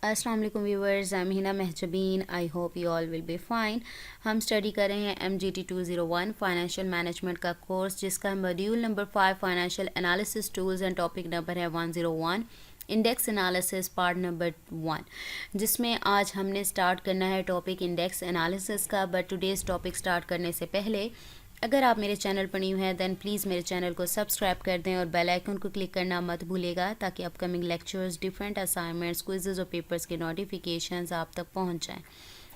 अस्सलाम वालेकुम viewers, I am Hina Mahjabeen. I hope you all will be fine. हम study कर रहे हैं MGT 201 फाइनेंशियल मैनेजमेंट का कोर्स, जिसका module number 5 financial analysis tools and topic number है 101 इंडेक्स एनालिसिस पार्ट नंबर 1, जिसमें आज हमने स्टार्ट करना है टॉपिक इंडेक्स एनालिसिस का। बट टुडेज़ टॉपिक स्टार्ट करने से पहले अगर आप मेरे चैनल पर न्यू हैं दैन प्लीज़ मेरे चैनल को सब्सक्राइब कर दें और बेल आइकन को क्लिक करना मत भूलेगा, ताकि अपकमिंग लेक्चर्स, डिफरेंट असाइनमेंट्स, क्विज़ेज़ और पेपर्स के नोटिफिकेशंस आप तक पहुंच जाएं।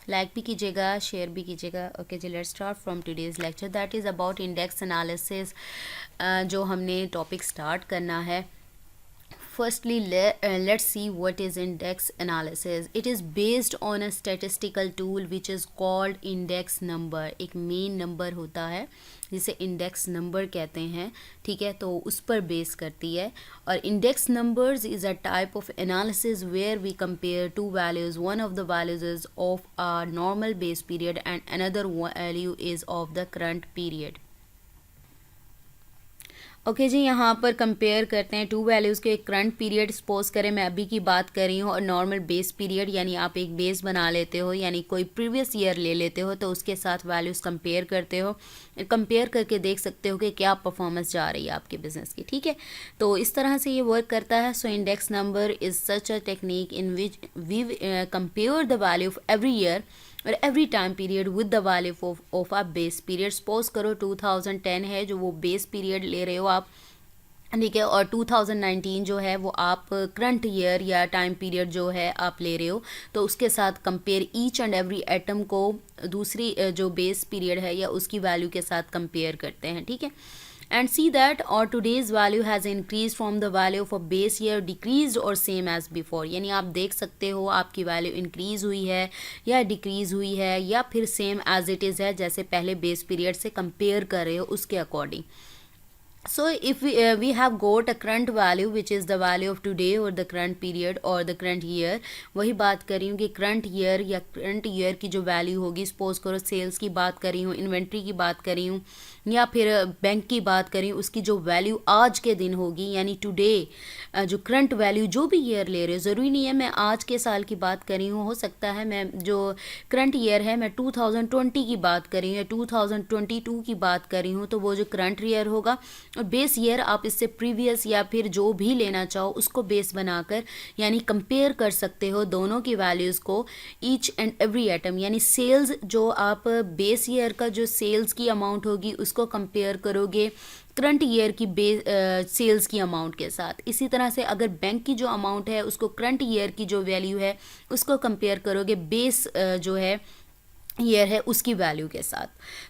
लाइक भी कीजिएगा, शेयर भी कीजिएगा। ओके जी, let's start from today's lecture that is about index analysis. जो हमने टॉपिक स्टार्ट करना है, firstly let's see what is index analysis. It is based on a statistical tool which is called index number. एक main number होता है जिसे index number कहते हैं, ठीक है, तो उस पर बेस करती है। और index numbers is a type of analysis where we compare two values, one of the values is of a normal base period and another value is of the current period. Okay जी, यहाँ पर compare करते हैं two values के। Current period suppose करें, मैं अभी की बात कर रही हूँ, और नॉर्मल बेस पीरियड, यानी आप एक बेस बना लेते हो, यानी कोई प्रीवियस ईयर ले लेते हो, तो उसके साथ वैल्यूज़ कंपेयर करते हो। कंपेयर करके देख सकते हो कि क्या परफॉर्मेंस जा रही है आपके बिजनेस की, ठीक है। तो इस तरह से ये वर्क करता है। So index number is such a technique in which we compare the value of every year और every time period with the value of a base period. Suppose करो 2010 है जो वो बेस पीरियड ले रहे हो आप, ठीक है, और 2019 जो है वो आप करंट ईयर या टाइम पीरियड जो है आप ले रहे हो, तो उसके साथ compare each and every atom को दूसरी जो बेस पीरियड है या उसकी वैल्यू के साथ कंपेयर करते हैं, ठीक है। एंड सी दैट और today's value has increase from the value of a base year, decrease और सेम एज बिफोर। यानी आप देख सकते हो आपकी वैल्यू इंक्रीज हुई है या डिक्रीज हुई है या फिर सेम एज इट इज़ है, जैसे पहले बेस पीरियड से कंपेयर कर रहे हो उसके according. So if we have got a current value which is the value of today or the current period or the current year, वही बात कर रही हूँ कि करंट ईयर या करंट ईयर की जो वैल्यू होगी, सपोज करो सेल्स की बात कर रही हूँ, इन्वेंट्री की बात कर रही हूँ, या फिर बैंक की बात कर रही हूँ, उसकी जो वैल्यू आज के दिन होगी, यानी टुडे जो करंट वैल्यू जो भी ईयर ले रहे हो, ज़रूरी नहीं है मैं आज के साल की बात कर रही हूँ, हो सकता है मैं जो करंट ईयर है मैं 2020 की बात कर रही हूँ या 2022 की बात कर रही हूँ, तो वो जो करंट ईयर होगा, और बेस ईयर आप इससे प्रीवियस या फिर जो भी लेना चाहो उसको बेस बनाकर यानी कंपेयर कर सकते हो दोनों की वैल्यूज़ को, ईच एंड एवरी आइटम। यानी सेल्स जो आप बेस ईयर का जो सेल्स की अमाउंट होगी उसको कंपेयर करोगे करंट ईयर की सेल्स की अमाउंट के साथ। इसी तरह से अगर बैंक की जो अमाउंट है उसको करंट ईयर की जो वैल्यू है उसको कंपेयर करोगे बेस जो है ईयर है उसकी वैल्यू के साथ।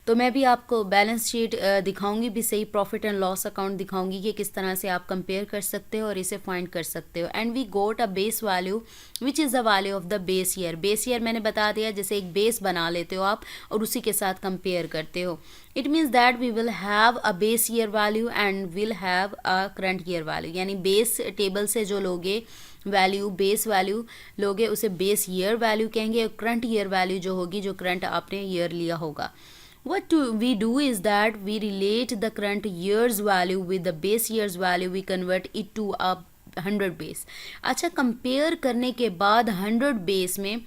तो मैं भी आपको बैलेंस शीट दिखाऊंगी भी सही, प्रॉफिट एंड लॉस अकाउंट दिखाऊंगी कि किस तरह से आप कंपेयर कर सकते हो और इसे फाइंड कर सकते हो। And we got a base value which is the value of the base year. Base year मैंने बता दिया, जैसे एक बेस बना लेते हो आप और उसी के साथ कंपेयर करते हो। It means that we will have a base year value and will have a current year value. यानी बेस टेबल से जो लोगे वैल्यू, बेस वैल्यू लोगे उसे बेस ईयर वैल्यू कहेंगे, और करंट ईयर वैल्यू जो होगी जो करंट आपने ईयर लिया होगा। What we do is that we relate the current year's value with the base year's value, we convert it to a 100 base। अच्छा, कंपेयर करने के बाद 100 बेस में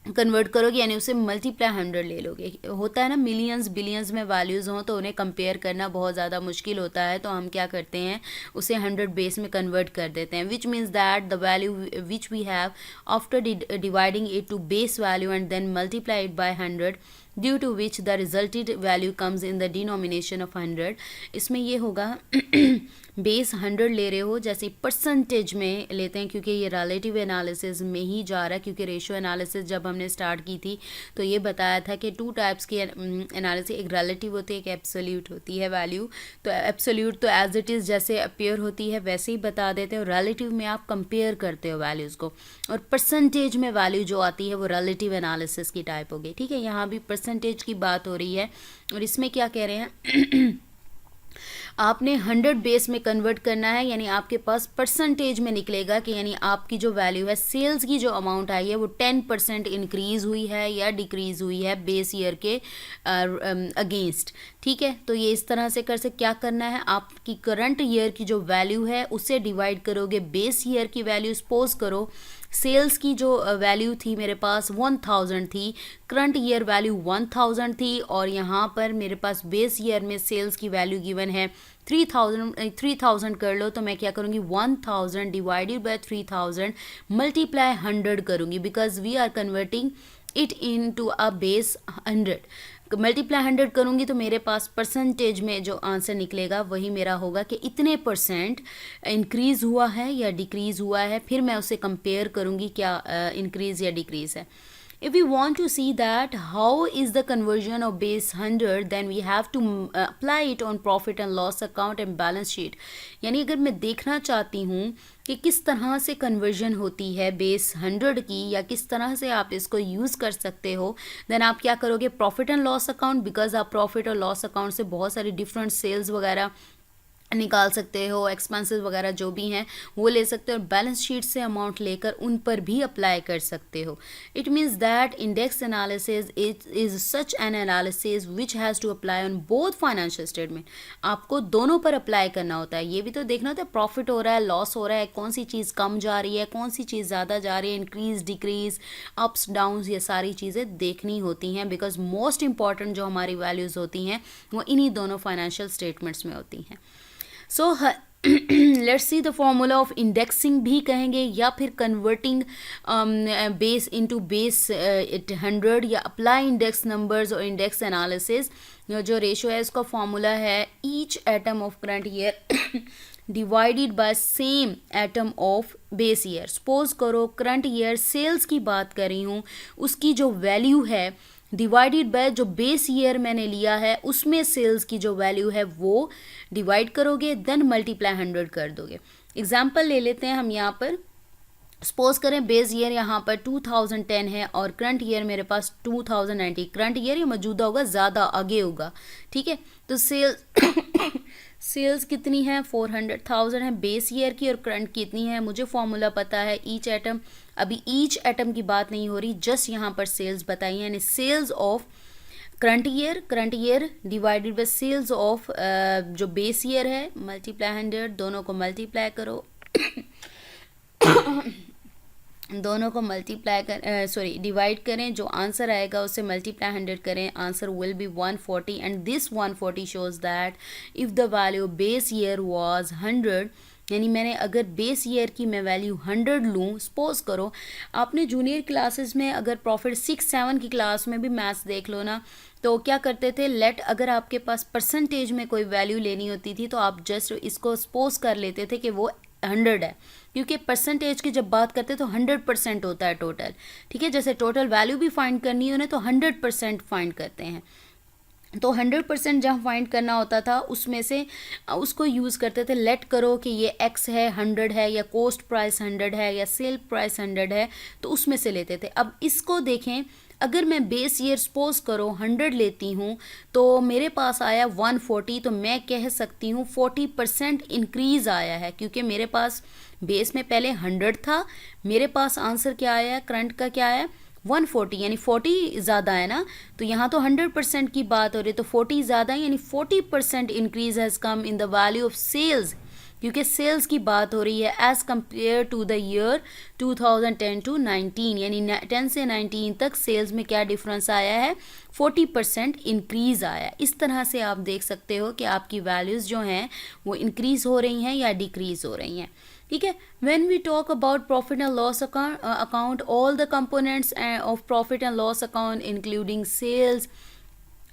कन्वर्ट करोगे, यानी उसे मल्टीप्लाई 100 ले लोगे। होता है ना मिलियंस बिलियंस में वैल्यूज़ हों तो उन्हें कंपेयर करना बहुत ज़्यादा मुश्किल होता है, तो हम क्या करते हैं उसे 100 बेस में कन्वर्ट कर देते हैं। Which means that the value which we have after dividing it to base value and then multiply it by 100 due to which the resulted value comes in the denomination of 100। इसमें ये होगा base 100 ले रहे हो, जैसे percentage में लेते हैं क्योंकि ये रिलेटिव एनालिसिस में ही जा रहा है, क्योंकि रेशियो एनालिसिस जब हमने स्टार्ट की थी तो ये बताया था कि 2 टाइप्स की एनालिसिस, एक रिलेटिव होती है, एक एब्सोल्यूट होती है वैल्यू। तो एब्सोल्यूट तो एज इट इज़ जैसे अपीयर होती है वैसे ही बता देते हो, रिलेटिव में आप कंपेयर करते हो वैल्यूज़ को, और परसेंटेज में वैल्यू जो आती है वो रिलेटिव एनालिसिस की टाइप होगी, ठीक है। यहाँ भी परसेंटेज की बात हो रही है, और इसमें क्या कह रहे हैं आपने 100 बेस में कन्वर्ट करना है, यानी आपके पास परसेंटेज में निकलेगा कि यानी आपकी जो वैल्यू है, सेल्स की जो अमाउंट आई है वो 10% इंक्रीज हुई है या डिक्रीज हुई है बेस ईयर के अगेंस्ट, ठीक है। तो ये इस तरह से क्या करना है, आपकी करंट ईयर की जो वैल्यू है उसे डिवाइड करोगे बेस ईयर की वैल्यू। सपोज करो सेल्स की जो वैल्यू थी मेरे पास 1000 थी, करंट ईयर वैल्यू 1000 थी, और यहाँ पर मेरे पास बेस ईयर में सेल्स की वैल्यू गिवन है 3000 कर लो, तो मैं क्या करूँगी 1000 डिवाइडेड बाय 3000 मल्टीप्लाई 100 करूँगी, because we are converting it into a base 100। Multiply 100 करूँगी तो मेरे पास परसेंटेज में जो आंसर निकलेगा वही मेरा होगा कि इतने परसेंट इंक्रीज़ हुआ है या डिक्रीज़ हुआ है। फिर मैं उसे कंपेयर करूँगी क्या इंक्रीज़ या डिक्रीज़ है। If we want to see that how is the conversion of base 100, then we have to apply it on profit and loss account and balance sheet। यानी अगर मैं देखना चाहती हूँ कि किस तरह से कन्वर्जन होती है बेस 100 की, या किस तरह से आप इसको यूज़ कर सकते हो, देन आप क्या करोगे profit and loss account, because आप प्रॉफिट और लॉस अकाउंट से बहुत सारी डिफरेंट सेल्स वगैरह निकाल सकते हो, एक्सपेंसेस वगैरह जो भी हैं वो ले सकते हो, और बैलेंस शीट से अमाउंट लेकर उन पर भी अप्लाई कर सकते हो। It means that index analysis is such an analysis which has to apply on both financial statement. आपको दोनों पर अप्लाई करना होता है। ये भी तो देखना होता है प्रॉफिट हो रहा है, लॉस हो रहा है, कौन सी चीज़ कम जा रही है, कौन सी चीज़ ज़्यादा जा रही है, इंक्रीज डिक्रीज, अप्स डाउन्स, ये सारी चीज़ें देखनी होती हैं, बिकॉज मोस्ट इंपॉर्टेंट जो हमारी वैल्यूज़ होती हैं वो इन्हीं दोनों फाइनेंशियल स्टेटमेंट्स में होती हैं। So let's see the formula of indexing भी कहेंगे, या फिर कन्वर्टिंग बेस इनटू बेस 100, या अप्लाई इंडेक्स नंबर्स और इंडेक्स एनालिसिस। जो रेशो है इसका फॉर्मूला है each atom of current year divided bye same atom of base year. Suppose करो करंट ईयर सेल्स की बात कर रही हूँ, उसकी जो वैल्यू है डिवाइडेड बाय जो बेस ईयर मैंने लिया है उसमें सेल्स की जो वैल्यू है वो डिवाइड करोगे, देन मल्टीप्लाई 100 कर दोगे। एग्जाम्पल ले लेते हैं हम यहाँ पर। सपोज करें बेस ईयर यहाँ पर 2010 है और करंट ईयर मेरे पास 2090। करंट ईयर ये मौजूदा होगा, ज़्यादा आगे होगा, ठीक है। तो सेल्स कितनी है 400,000 है बेस ईयर की, और करंट कितनी है मुझे फॉर्मूला पता है ईच एटम। अभी ईच एटम की बात नहीं हो रही, जस्ट यहाँ पर सेल्स बताइए, यानी sales of current year divided by sales of जो बेस ईयर है मल्टीप्लाई 100, दोनों को मल्टीप्लाई करो दोनों को मल्टीप्लाई कर डिवाइड करें, जो आंसर आएगा उसे मल्टीप्लाई 100 करें, answer will be 140, and this 140 shows that if the value base year was 100, यानी मैंने अगर बेस ईयर की मैं वैल्यू 100 लूँ। सपोज करो आपने जूनियर क्लासेस में अगर प्रॉफिट 6-7 की क्लास में भी मैथ्स देख लो ना, तो क्या करते थे, लेट अगर आपके पास परसेंटेज में कोई वैल्यू लेनी होती थी तो आप जस्ट इसको सपोज कर लेते थे कि वो 100 है, क्योंकि परसेंटेज की जब बात करते हैं तो 100% होता है टोटल, ठीक है। जैसे टोटल वैल्यू भी फाइंड करनी हो ना तो 100% फाइंड करते हैं, तो 100% जहाँ फाइंड करना होता था उसमें से उसको यूज़ करते थे। लेट करो कि ये एक्स है 100 है, या कॉस्ट प्राइस 100 है, या सेल प्राइस 100 है, तो उसमें से लेते थे। अब इसको देखें, अगर मैं बेस ईयर सपोज करो 100 लेती हूँ तो मेरे पास आया 140, तो मैं कह सकती हूँ 40% इंक्रीज़ आया है, क्योंकि मेरे पास बेस में पहले 100 था, मेरे पास आंसर क्या आया, करंट का क्या आया 140, यानी 40 ज़्यादा है ना, तो यहाँ तो 100% की बात हो रही है, तो 40 ज़्यादा है, यानी 40% increase has come in the value of sales, क्योंकि सेल्स की बात हो रही है as compared to the year 2010 to 19, यानी 10 से 19 तक सेल्स में क्या डिफरेंस आया है 40% इंक्रीज़ आया। इस तरह से आप देख सकते हो कि आपकी वैल्यूज़ जो हैं वो इंक्रीज़ हो रही हैं या डिक्रीज़ हो रही हैं, ठीक है। When we talk about profit and loss account, all the components of profit and loss account including sales,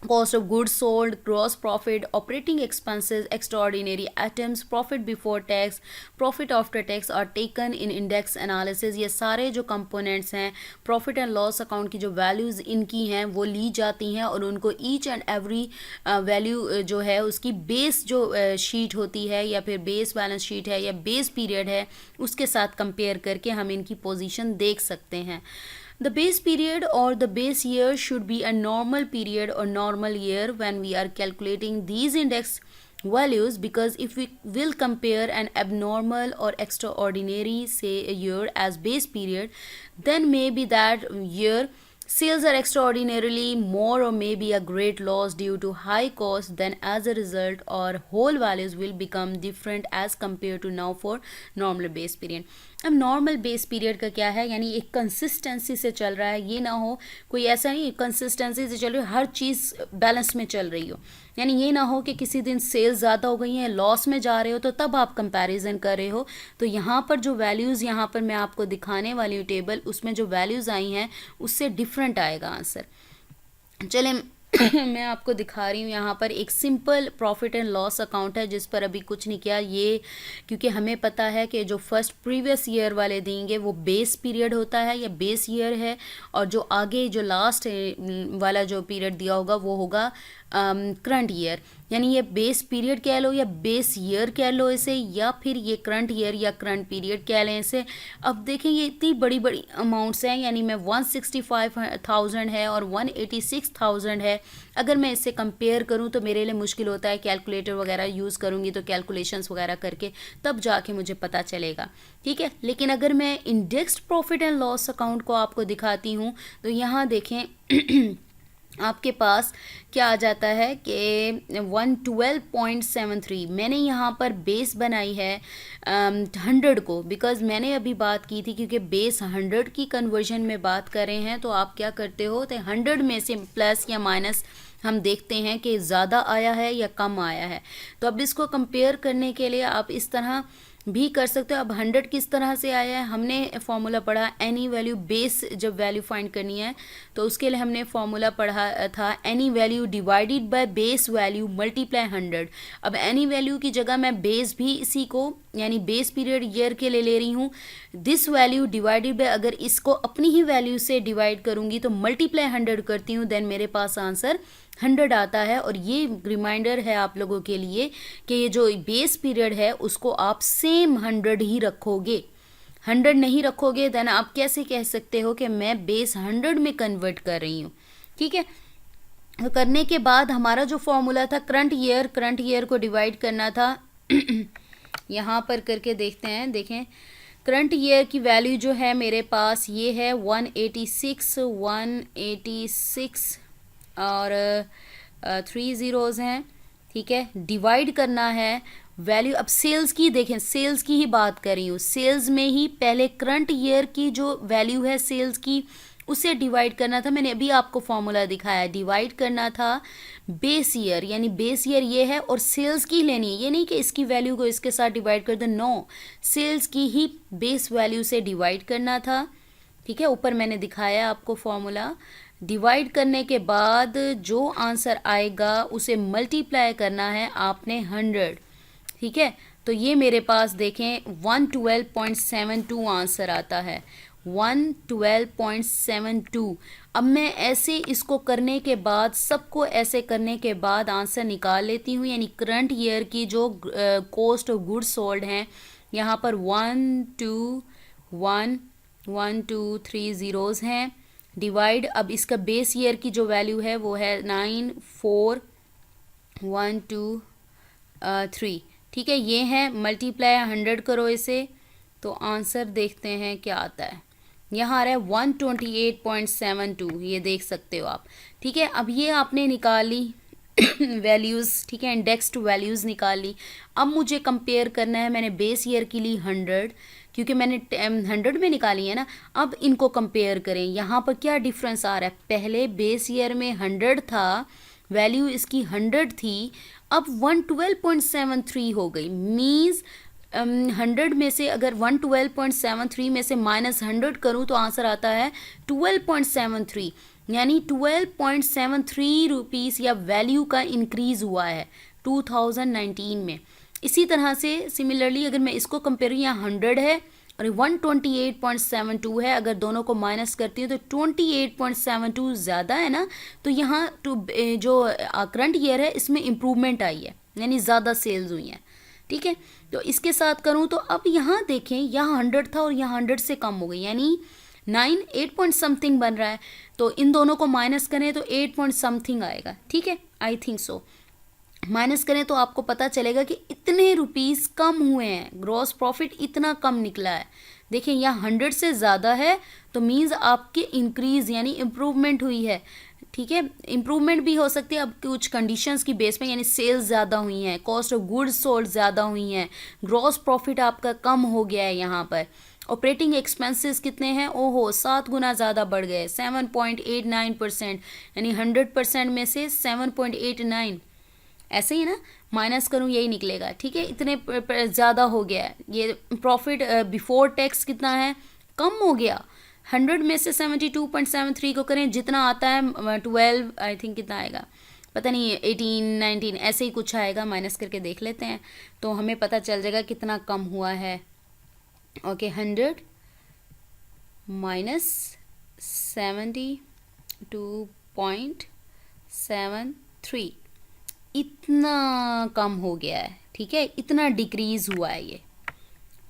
cost of goods sold, gross profit, operating expenses, extraordinary items, profit before tax, profit after tax are taken in index analysis। ये सारे जो components हैं profit and loss account की जो values इनकी हैं वो ली जाती हैं, और उनको ईच एंड एवरी वैल्यू जो है उसकी बेस जो शीट होती है या फिर बेस बैलेंस शीट है या बेस पीरियड है उसके साथ कंपेयर करके हम इनकी पोजीशन देख सकते हैं। The base period or the base year should be a normal period or normal year when we are calculating these index values, because if we will compare an abnormal or extraordinary say a year as base period, then maybe that year sales are extraordinarily more or maybe a great loss due to high cost, then as a result our whole values will become different as compared to now for normal base period। अब normal base period का क्या है, यानी एक consistency से चल रहा है, ये ना हो कोई ऐसा नहीं कंसिस्टेंसी से चल रही हो, हर चीज़ बैलेंस में चल रही हो, यानी ये ना हो कि किसी दिन सेल्स ज़्यादा हो गई हैं, लॉस में जा रहे हो, तो तब आप कंपैरिजन कर रहे हो। तो यहाँ पर जो वैल्यूज़ यहाँ पर मैं आपको दिखाने वाली हूँ टेबल, उसमें जो वैल्यूज़ आई हैं उससे डिफरेंट आएगा आंसर। चले मैं आपको दिखा रही हूँ यहाँ पर एक simple profit and loss account है जिस पर अभी कुछ नहीं किया, ये क्योंकि हमें पता है कि जो फर्स्ट प्रीवियस ईयर वाले देंगे वो बेस पीरियड होता है या बेस ईयर है, और जो आगे जो लास्ट वाला जो पीरियड दिया होगा वो होगा करंट ईयर, यानी ये बेस पीरियड कह लो या बेस ईयर कह लो इसे, या फिर ये करंट ईयर या करंट पीरियड कह लें इसे। अब देखें ये इतनी बड़ी बड़ी अमाउंट्स हैं, यानी मैं 165,000 है और 186,000 है, अगर मैं इससे कंपेयर करूं तो मेरे लिए मुश्किल होता है, कैलकुलेटर वगैरह यूज़ करूंगी तो कैलकुलेशंस वगैरह करके तब जाके मुझे पता चलेगा, ठीक है। लेकिन अगर मैं indexed profit and loss account को आपको दिखाती हूँ तो यहाँ देखें आपके पास क्या आ जाता है कि 112.73 मैंने यहाँ पर बेस बनाई है 100 को, बिकॉज़ मैंने अभी बात की थी क्योंकि बेस 100 की कन्वर्जन में बात कर रहे हैं, तो आप क्या करते हो तो 100 में से प्लस या माइनस हम देखते हैं कि ज़्यादा आया है या कम आया है। तो अब इसको कंपेयर करने के लिए आप इस तरह भी कर सकते हो। अब 100 किस तरह से आया है, हमने फॉर्मूला पढ़ा एनी वैल्यू, बेस जब वैल्यू फाइंड करनी है तो उसके लिए हमने फॉर्मूला पढ़ा था any value divided by base value multiply 100। अब एनी वैल्यू की जगह मैं बेस भी इसी को यानी बेस पीरियड ईयर के लिए ले रही हूँ, दिस वैल्यू डिवाइडेड बाय, अगर इसको अपनी ही वैल्यू से डिवाइड करूँगी तो मल्टीप्लाई 100 करती हूँ, देन मेरे पास आंसर 100 आता है। और ये रिमाइंडर है आप लोगों के लिए कि ये जो बेस पीरियड है उसको आप सेम 100 ही रखोगे, 100 नहीं रखोगे देन आप कैसे कह सकते हो कि मैं बेस 100 में कन्वर्ट कर रही हूँ, ठीक है। तो करने के बाद हमारा जो फॉर्मूला था करंट ईयर को डिवाइड करना था यहाँ पर करके देखते हैं, देखें करंट ईयर की वैल्यू जो है मेरे पास ये है 186 और 3 ज़ीरोज़ हैं, ठीक है। डिवाइड करना है वैल्यू, अब सेल्स की देखें, सेल्स की ही बात कर रही हूँ, सेल्स में ही पहले करंट ईयर की जो वैल्यू है सेल्स की उसे डिवाइड करना था, मैंने अभी आपको फॉर्मूला दिखाया, डिवाइड करना था बेस ईयर, यानी बेस ईयर ये है और सेल्स की लेनी है, ये नहीं कि इसकी वैल्यू को इसके साथ डिवाइड कर दो, नो, सेल्स की ही बेस वैल्यू से डिवाइड करना था, ठीक है। ऊपर मैंने दिखाया आपको फॉर्मूला। डिवाइड करने के बाद जो आंसर आएगा उसे मल्टीप्लाई करना है आपने 100, ठीक है। तो ये मेरे पास देखें 112.72 आंसर आता है, 112.72। अब मैं ऐसे इसको करने के बाद, सबको ऐसे करने के बाद आंसर निकाल लेती हूँ, यानी करंट ईयर की जो कॉस्ट ऑफ गुड्स सोल्ड हैं यहाँ पर 1 2 ज़ीरोज़ हैं, डिवाइड, अब इसका बेस ईयर की जो वैल्यू है वो है 94,123, ठीक है। ये है मल्टीप्लाई 100 करो इसे, तो आंसर देखते हैं क्या आता है, यहाँ आ रहा है 128.72, ये देख सकते हो आप, ठीक है। अब ये आपने निकाली वैल्यूज़, ठीक है, इंडेक्स्ड वैल्यूज़ निकाल ली। अब मुझे कंपेयर करना है, मैंने बेस ईयर की ली 100 क्योंकि मैंने 100 में निकाली है ना। अब इनको कंपेयर करें, यहाँ पर क्या डिफरेंस आ रहा है, पहले बेस ईयर में 100 था, वैल्यू इसकी 100 थी, अब 112.73 हो गई, मीन्स 100 में से अगर 112.73 में से माइनस 100 करूँ तो आंसर आता है 12.73, यानी 12.73 रुपीज़ या वैल्यू का इंक्रीज़ हुआ है 2019 में। इसी तरह से सिमिलरली अगर मैं इसको कंपेयर, यहाँ 100 है और 128.72 है, अगर दोनों को माइनस करती हूँ तो 28.72 ज़्यादा है ना, तो यहाँ जो करंट ईयर है इसमें इम्प्रूवमेंट आई है, यानी ज़्यादा सेल्स हुई हैं, ठीक है। तो इसके साथ करूँ तो अब यहाँ देखें, यहाँ 100 था और यहाँ 100 से कम हो गई, यानी 8 पॉइंट समथिंग बन रहा है, तो इन दोनों को माइनस करें तो 8 पॉइंट समथिंग आएगा, ठीक है, आई थिंक सो। माइनस करें तो आपको पता चलेगा कि इतने रुपीस कम हुए हैं, ग्रॉस प्रॉफिट इतना कम निकला है। देखिए यहाँ 100 से ज़्यादा है तो मीन्स आपके इंक्रीज़ यानी इम्प्रूवमेंट हुई है, ठीक है। इम्प्रूवमेंट भी हो सकती है अब कुछ कंडीशंस की बेस पे, यानी सेल्स ज़्यादा हुई हैं, कॉस्ट ऑफ गुड्स सोल्ड ज़्यादा हुई हैं, ग्रॉस प्रॉफिट आपका कम हो गया है यहाँ पर, ऑपरेटिंग एक्सपेंसेस कितने हैं, ओहो 7 गुना ज़्यादा बढ़ गए, 7.89%, यानी 100% में से 7.89, ऐसे ही ना, माइनस करूँ यही निकलेगा, ठीक है, इतने ज़्यादा हो गया है। ये प्रॉफिट बिफोर टैक्स कितना है, कम हो गया, 100 में से 72.73 को करें, जितना आता है 12, आई थिंक कितना आएगा पता नहीं, 18 19 ऐसे ही कुछ आएगा, माइनस करके देख लेते हैं तो हमें पता चल जाएगा कितना कम हुआ है। ओके, 100 माइनस 72.73, इतना कम हो गया है, ठीक है, इतना डिक्रीज़ हुआ है ये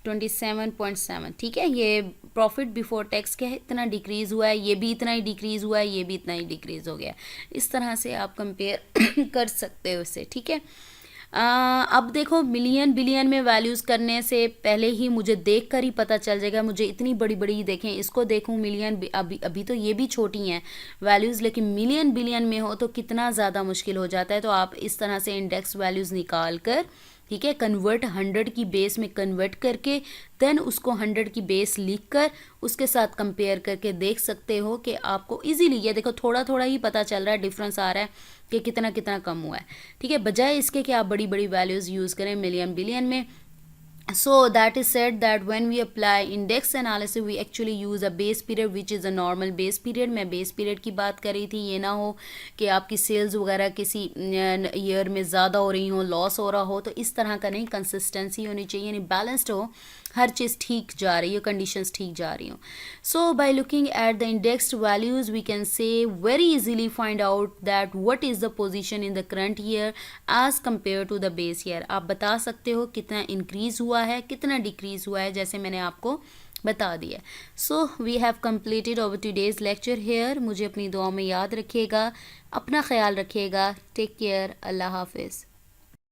27.7, ठीक है, ये प्रॉफिट बिफोर टैक्स क्या है, इतना डिक्रीज़ हुआ है, ये भी इतना ही डिक्रीज़ हुआ है, ये भी इतना ही डिक्रीज़ हो गया। इस तरह से आप कंपेयर कर सकते हो इसे, ठीक है। अब देखो, मिलियन बिलियन में वैल्यूज़ करने से पहले ही मुझे देख कर ही पता चल जाएगा, मुझे इतनी बड़ी बड़ी देखें, इसको देखूं मिलियन, अभी तो ये भी छोटी हैं वैल्यूज़, लेकिन मिलियन बिलियन में हो तो कितना ज़्यादा मुश्किल हो जाता है। तो आप इस तरह से इंडेक्स वैल्यूज़ निकाल कर, ठीक है, कन्वर्ट 100 की बेस में कन्वर्ट करके, देन उसको 100 की बेस लिख कर उसके साथ कंपेयर करके देख सकते हो कि आपको इजीली, ये देखो थोड़ा थोड़ा ही पता चल रहा है, डिफरेंस आ रहा है कि कितना कितना कम हुआ है, ठीक है, बजाय इसके कि आप बड़ी बड़ी वैल्यूज़ यूज़ करें मिलियन बिलियन में। So that is said that when we apply index analysis we actually use a base period which is a normal base period। मैं base period की बात कर रही थी, ये ना हो कि आपकी सेल्स वगैरह किसी ईयर में ज़्यादा हो रही हो, लॉस हो रहा हो, तो इस तरह का नहीं, कंसिस्टेंसी होनी चाहिए, यानी बैलेंस्ड हो, हर चीज़ ठीक जा रही हो, कंडीशंस ठीक जा रही हो। So by looking at the indexed values we can say very easily find out that what is the position in the current year as compared to the base year. आप बता सकते हो कितना इंक्रीज़ हुआ है, कितना डिक्रीज़ हुआ है, जैसे मैंने आपको बता दिया। So we have completed over today's lecture here. मुझे अपनी दुआ में याद रखिएगा, अपना ख्याल रखिएगा, टेक केयर, अल्लाह हाफिज़।